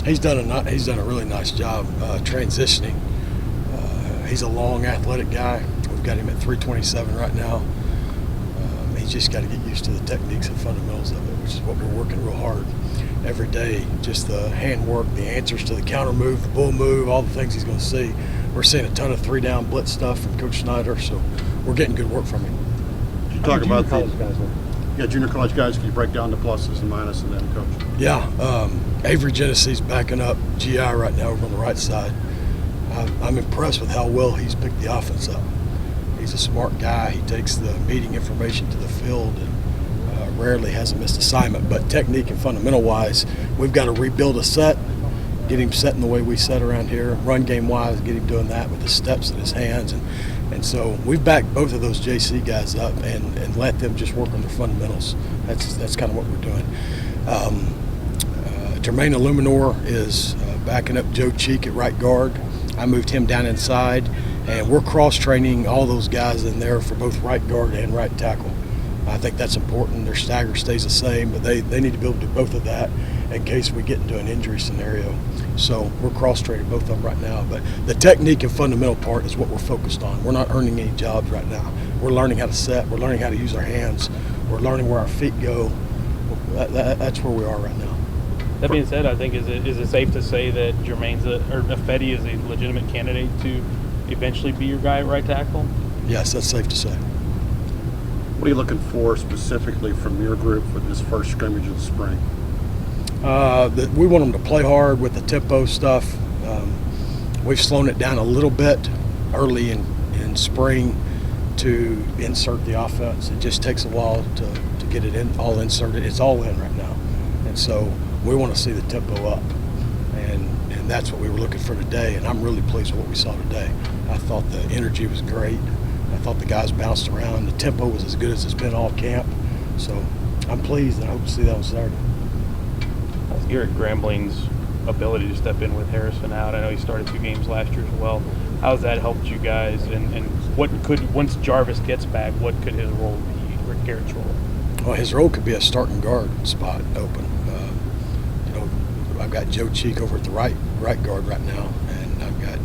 He's done a really nice job transitioning. He's a long, athletic guy. We've got him at 327 right now. He's just got to get used to the techniques and fundamentals of it, which is what we're working real hard every day. Just the handwork, the answers to the counter move, the bull move, all the things he's going to see. We're seeing a ton of 3-down blitz stuff from Coach Snyder, so we're getting good work from him. You talk about college guys. Junior college guys. Can you break down the pluses and minuses of them, Coach? Yeah, Avery Genesee's backing up GI right now over on the right side. I'm impressed with how well he's picked the offense up. He's a smart guy. He takes the meeting information to the field and rarely has a missed assignment. But technique and fundamental-wise, we've got to rebuild a set, get him set in the way we set around here. Run game-wise, get him doing that with his steps and his hands. And so we've backed both of those JC guys up and let them just work on their fundamentals. That's kind of what we're doing. Jermaine Illuminor is backing up Joe Cheek at right guard. I moved him down inside, and we're cross-training all those guys in there for both right guard and right tackle. I think that's important. Their stagger stays the same, but they need to be able to do both of that in case we get into an injury scenario. So we're cross-training both of them right now. But the technique and fundamental part is what we're focused on. We're not earning any jobs right now. We're learning how to set. We're learning how to use our hands. We're learning where our feet go. That's where we are right now. That being said, I think is it safe to say that Fetty is a legitimate candidate to eventually be your guy at right tackle? Yes, that's safe to say. What are you looking for specifically from your group with this first scrimmage of the spring? We want them to play hard with the tempo stuff. We've slowed it down a little bit early in spring to insert the offense. It just takes a while to get it all inserted. It's all in right now. And so we want to see the tempo up. And that's what we were looking for today. And I'm really pleased with what we saw today. I thought the energy was great. I thought the guys bounced around. The tempo was as good as it's been all camp. So I'm pleased, and I hope to see that on Saturday. How's Garrett Grambling's ability to step in with Harrison out? I know he started 2 games last year as well. How's that helped you guys? And what could, once Jarvis gets back, what could his role be, or Garrett's role? Well, his role could be a starting guard spot open. I've got Joe Cheek over at the right guard right now, and I've got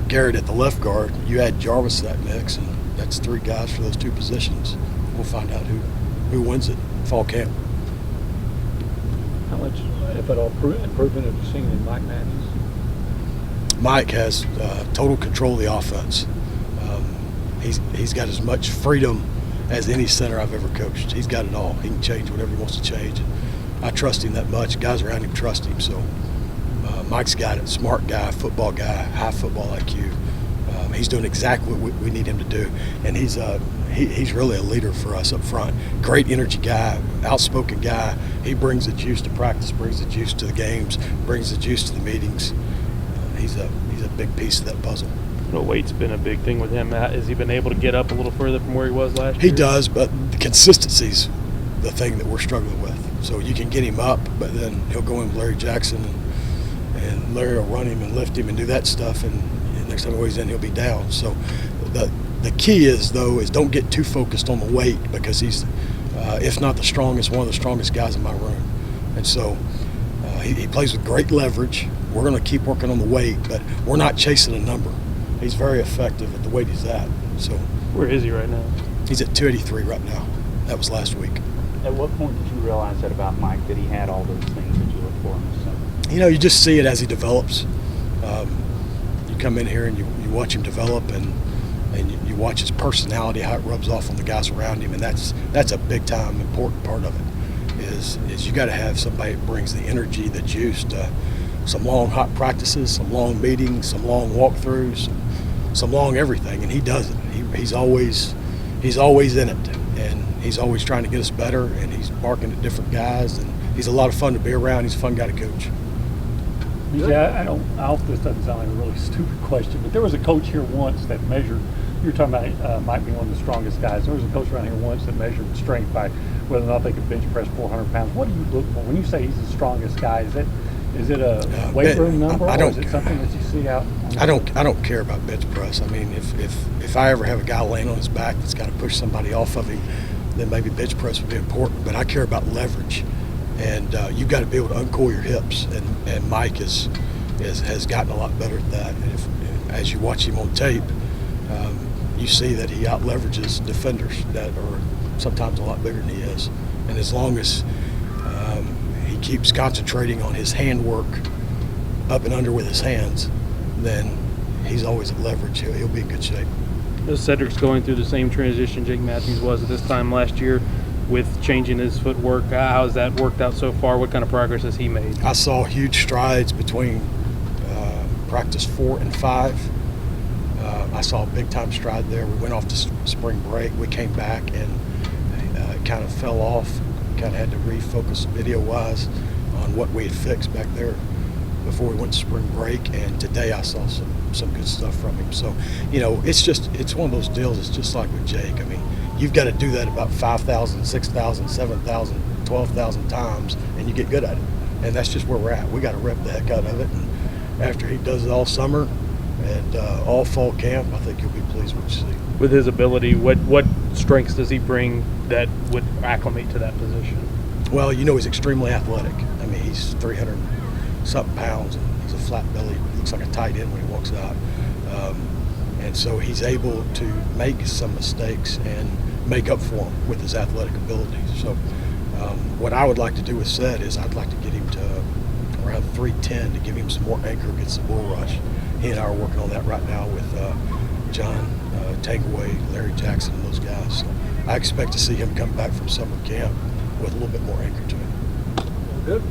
Garrett at the left guard. You add Jarvis to that mix, and that's 3 guys for those 2 positions. We'll find out who wins it fall camp. How much, if at all, improvement have you seen in Mike Matthews? Mike has total control of the offense. He's got as much freedom as any center I've ever coached. He's got it all. He can change whatever he wants to change. I trust him that much. Guys around him trust him. So Mike's got it. Smart guy, football guy, high football IQ. He's doing exactly what we need him to do. And he's really a leader for us up front. Great energy guy, outspoken guy. He brings the juice to practice, brings the juice to the games, brings the juice to the meetings. He's a big piece of that puzzle. Weight's been a big thing with him. Has he been able to get up a little further from where he was last year? He does, but the consistency's the thing that we're struggling with. So you can get him up, but then he'll go in with Larry Jackson, and Larry will run him and lift him and do that stuff, and next time he weighs in, he'll be down. So the key is don't get too focused on the weight, because he's, if not the strongest, one of the strongest guys in my room. And so he plays with great leverage. We're going to keep working on the weight, but we're not chasing a number. He's very effective at the weight he's at. So where is he right now? He's at 283 right now. That was last week. At what point did you realize that about Mike, that he had all those things that you look for in the center? You just see it as he develops. You come in here and you watch him develop, and you watch his personality, how it rubs off on the guys around him, and that's a big time important part of it. Is you got to have somebody that brings the energy, the juice to some long hot practices, some long meetings, some long walkthroughs, some long everything, and he does it. He's always in it, and he's always trying to get us better, and he's barking at different guys, and he's a lot of fun to be around. He's a fun guy to coach. Yeah, I hope this doesn't sound like a really stupid question, but there was a coach here once that measured, you were talking about Mike being one of the strongest guys. There was a coach around here once that measured strength by whether or not they could bench press 400 pounds. What do you look for? When you say he's the strongest guy, is it a weight room number, or is it something that you see out? I don't care about bench press. I mean, if I ever have a guy laying on his back that's got to push somebody off of him, then maybe bench press would be important. But I care about leverage. and you've got to be able to uncoil your hips. And Mike has gotten a lot better at that. And as you watch him on tape, you see that he out leverages defenders that are sometimes a lot bigger than he is. And as long as he keeps concentrating on his handwork up and under with his hands, then he's always at leverage. He'll be in good shape. Cedric's going through the same transition Jake Matthews was at this time last year with changing his footwork. How's that worked out so far? What kind of progress has he made? I saw huge strides between practice 4 and 5. I saw a big-time stride there. We went off to spring break. We came back, and it kind of fell off. Kind of had to refocus video-wise on what we had fixed back there before we went to spring break. And today I saw some good stuff from him. So, it's one of those deals. It's just like with Jake. I mean, you've got to do that about 5,000, 6,000, 7,000, 12,000 times, and you get good at it. And that's just where we're at. We got to rep the heck out of it. And after he does it all summer and all fall camp, I think you'll be pleased with what you see. With his ability, what strengths does he bring that would acclimate to that position? Well, he's extremely athletic. I mean, he's 300-something pounds, and he's a flat belly. He looks like a tight end when he walks out. And so he's able to make some mistakes and make up for them with his athletic abilities. So what I would like to do with Sed is I'd like to get him to around 310 to give him some more anchor against the bull rush. He and I are working on that right now with John Takeaway, Larry Jackson, and those guys. So I expect to see him come back from summer camp with a little bit more anchor to him. Good.